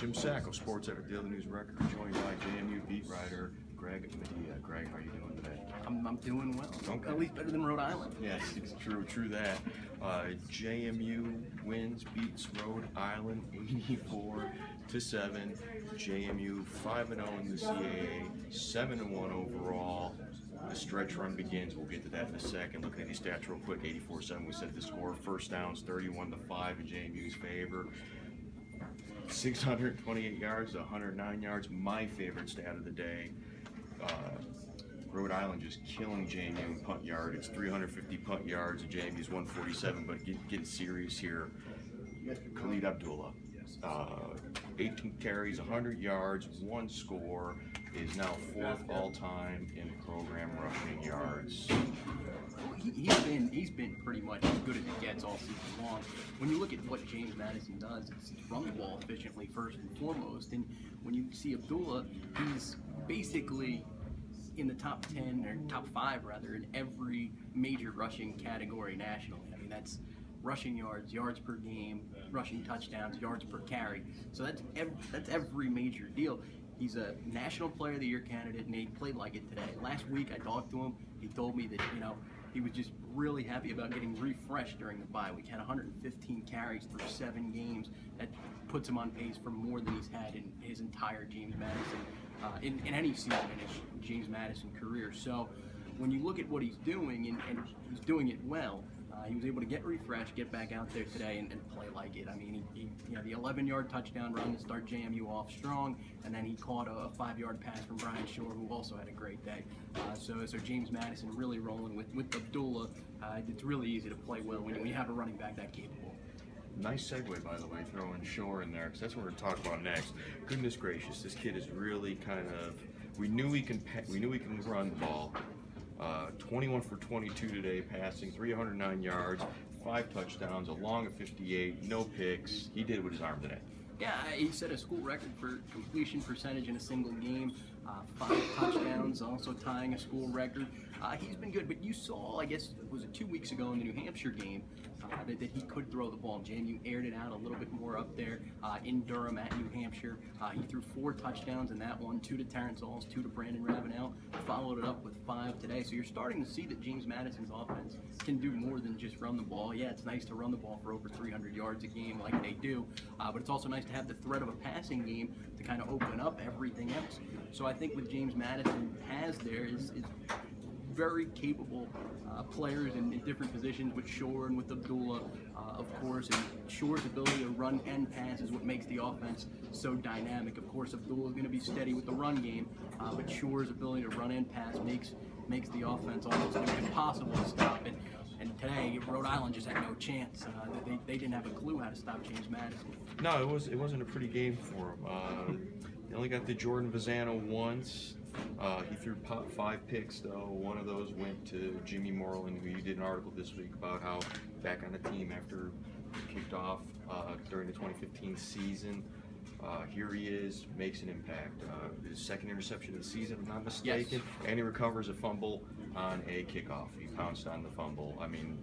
Jim Sacco, sports editor, Daily News Record, joined by JMU beat writer Greg Madia. Greg, how are you doing today? I'm doing well. Okay. At least better than Rhode Island. Yes, it's true that. JMU wins, beats Rhode Island 84-7. JMU 5-0 in the CAA, 7-1 overall. The stretch run begins. We'll get to that in a second. Looking at these stats real quick, 84-7. We said the score. First downs 31-5 in JMU's favor. 628 yards to 109 yards. My favorite stat of the day. Rhode Island just killing JMU in punt yard. It's 350 punt yards and JMU's 147. But get serious here. Khalid Abdullah, 18 carries, 100 yards, one score. Is now fourth all-time in program rushing yards. He's been pretty much as good as it gets all season long. When you look at what James Madison does, it's run the ball efficiently first and foremost. And when you see Abdullah, he's basically in the top 10 or top 5 rather in every major rushing category nationally. I mean, that's rushing yards, yards per game, rushing touchdowns, yards per carry. So that's every major deal. He's a National Player of the Year candidate, and he played like it today. Last week, I talked to him. He told me that, he was just really happy about getting refreshed during the bye week. Had 115 carries through 7 games. That puts him on pace for more than he's had in his entire James Madison, in any season in his James Madison career. So when you look at what he's doing, and he's doing it well, he was able to get refreshed, get back out there today, and play like it. I mean, he the 11-yard touchdown run to start JMU off strong, and then he caught a 5-yard pass from Brian Shore, who also had a great day. So James Madison really rolling with Abdullah. It's really easy to play well when you have a running back that capable. Nice segue, by the way, throwing Shore in there, because that's what we're going to talk about next. Goodness gracious, this kid is really kind of. We knew he can run the ball. 21 for 22 today, passing 309 yards, 5 touchdowns, a long of 58, no picks. He did it with his arm today. Yeah, he set a school record for completion percentage in a single game, 5 touchdowns, also tying a school record. He's been good, but you saw, I guess, was it 2 weeks ago in the New Hampshire game, that he could throw the ball. JMU aired it out a little bit more up there in Durham at New Hampshire. He threw 4 touchdowns in that one, 2 to Terrence Alls, 2 to Brandon Ravenel, followed it up with 5 today. So you're starting to see that James Madison's offense can do more than just run the ball. Yeah, it's nice to run the ball for over 300 yards a game like they do, but it's also nice to have the threat of a passing game to kind of open up everything else. So I think what James Madison has there is very capable players in different positions with Shore and with Abdullah, of course. And Shore's ability to run and pass is what makes the offense so dynamic. Of course, Abdullah is going to be steady with the run game, but Shore's ability to run and pass makes the offense almost impossible to stop. And today, Rhode Island just had no chance. They didn't have a clue how to stop James Madison. No, it wasn't a pretty game for him. They only got the Jordan Vazano once. He threw 5 picks, though. One of those went to Jimmy Moreland, who you did an article this week about how back on the team after kicked off during the 2015 season. Here he is, makes an impact. His second interception of the season, if I'm not mistaken, yes. And he recovers a fumble on a kickoff. He pounced on the fumble. I mean,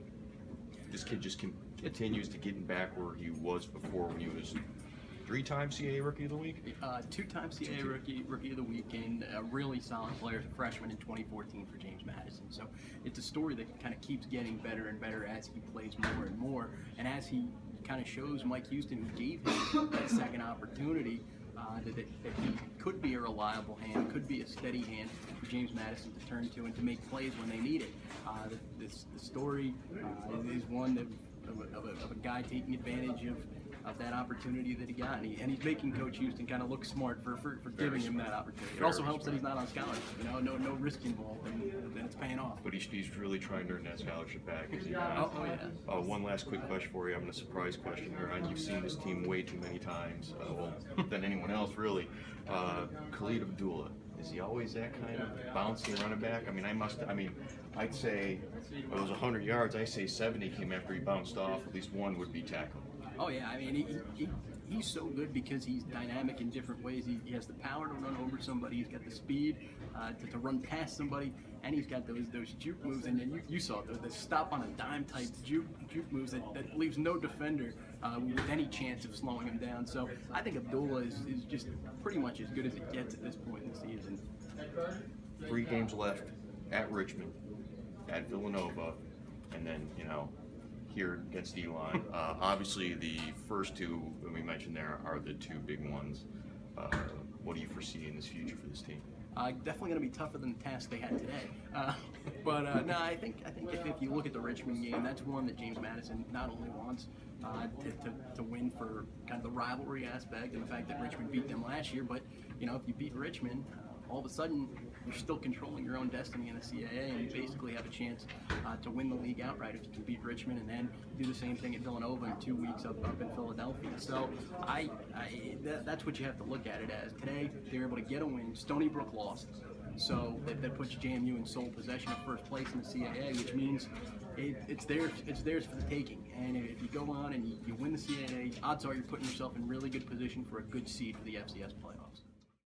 this kid just continues to get back where he was before when he was 3-time CAA Rookie of the Week? 2-time CAA Rookie of the Week, and a really solid player as a freshman in 2014 for James Madison. So it's a story that kind of keeps getting better and better as he plays more and more, and as he kind of shows Mike Houston, who gave him that second opportunity, that he could be a reliable hand, could be a steady hand for James Madison to turn to and to make plays when they need it. The story is one of a guy taking advantage of that opportunity that he got, and he's making Coach Houston kind of look smart for giving him that opportunity. It also helps that he's not on scholarship, no risk involved, and it's paying off. But he's really trying to earn that scholarship back. Yeah. One last quick question for you. I'm going to surprise question here. You've seen this team way too many times, than anyone else really. Khalid Abdullah, is he always that kind of bouncy running back? I mean, I'd say if it was 100 yards, I say 70 came after he bounced off. At least one would be tackled. Oh yeah, I mean he's so good because he's dynamic in different ways. He has the power to run over somebody. He's got the speed to run past somebody, and he's got those juke moves. And then you saw the stop on a dime type juke moves that leaves no defender with any chance of slowing them down. So I think Abdullah is just pretty much as good as it gets at this point in the season. 3 games left at Richmond, at Villanova, and then, here against Elon. Obviously, the first 2 that we mentioned there are the 2 big ones. What do you foresee in this future for this team? Definitely going to be tougher than the task they had today. No, I think if you look at the Richmond game, that's one that James Madison not only wants to win for kind of the rivalry aspect and the fact that Richmond beat them last year, but if you beat Richmond, all of a sudden you're still controlling your own destiny in the CAA, and you basically have a chance to win the league outright if you can beat Richmond and then do the same thing at Villanova in 2 weeks up in Philadelphia. So that's what you have to look at it as. Today they were able to get a win. Stony Brook lost, so that puts JMU in sole possession of first place in the CAA, which means it's theirs for the taking. And if you go on and you win the CAA, odds are you're putting yourself in really good position for a good seed for the FCS playoffs.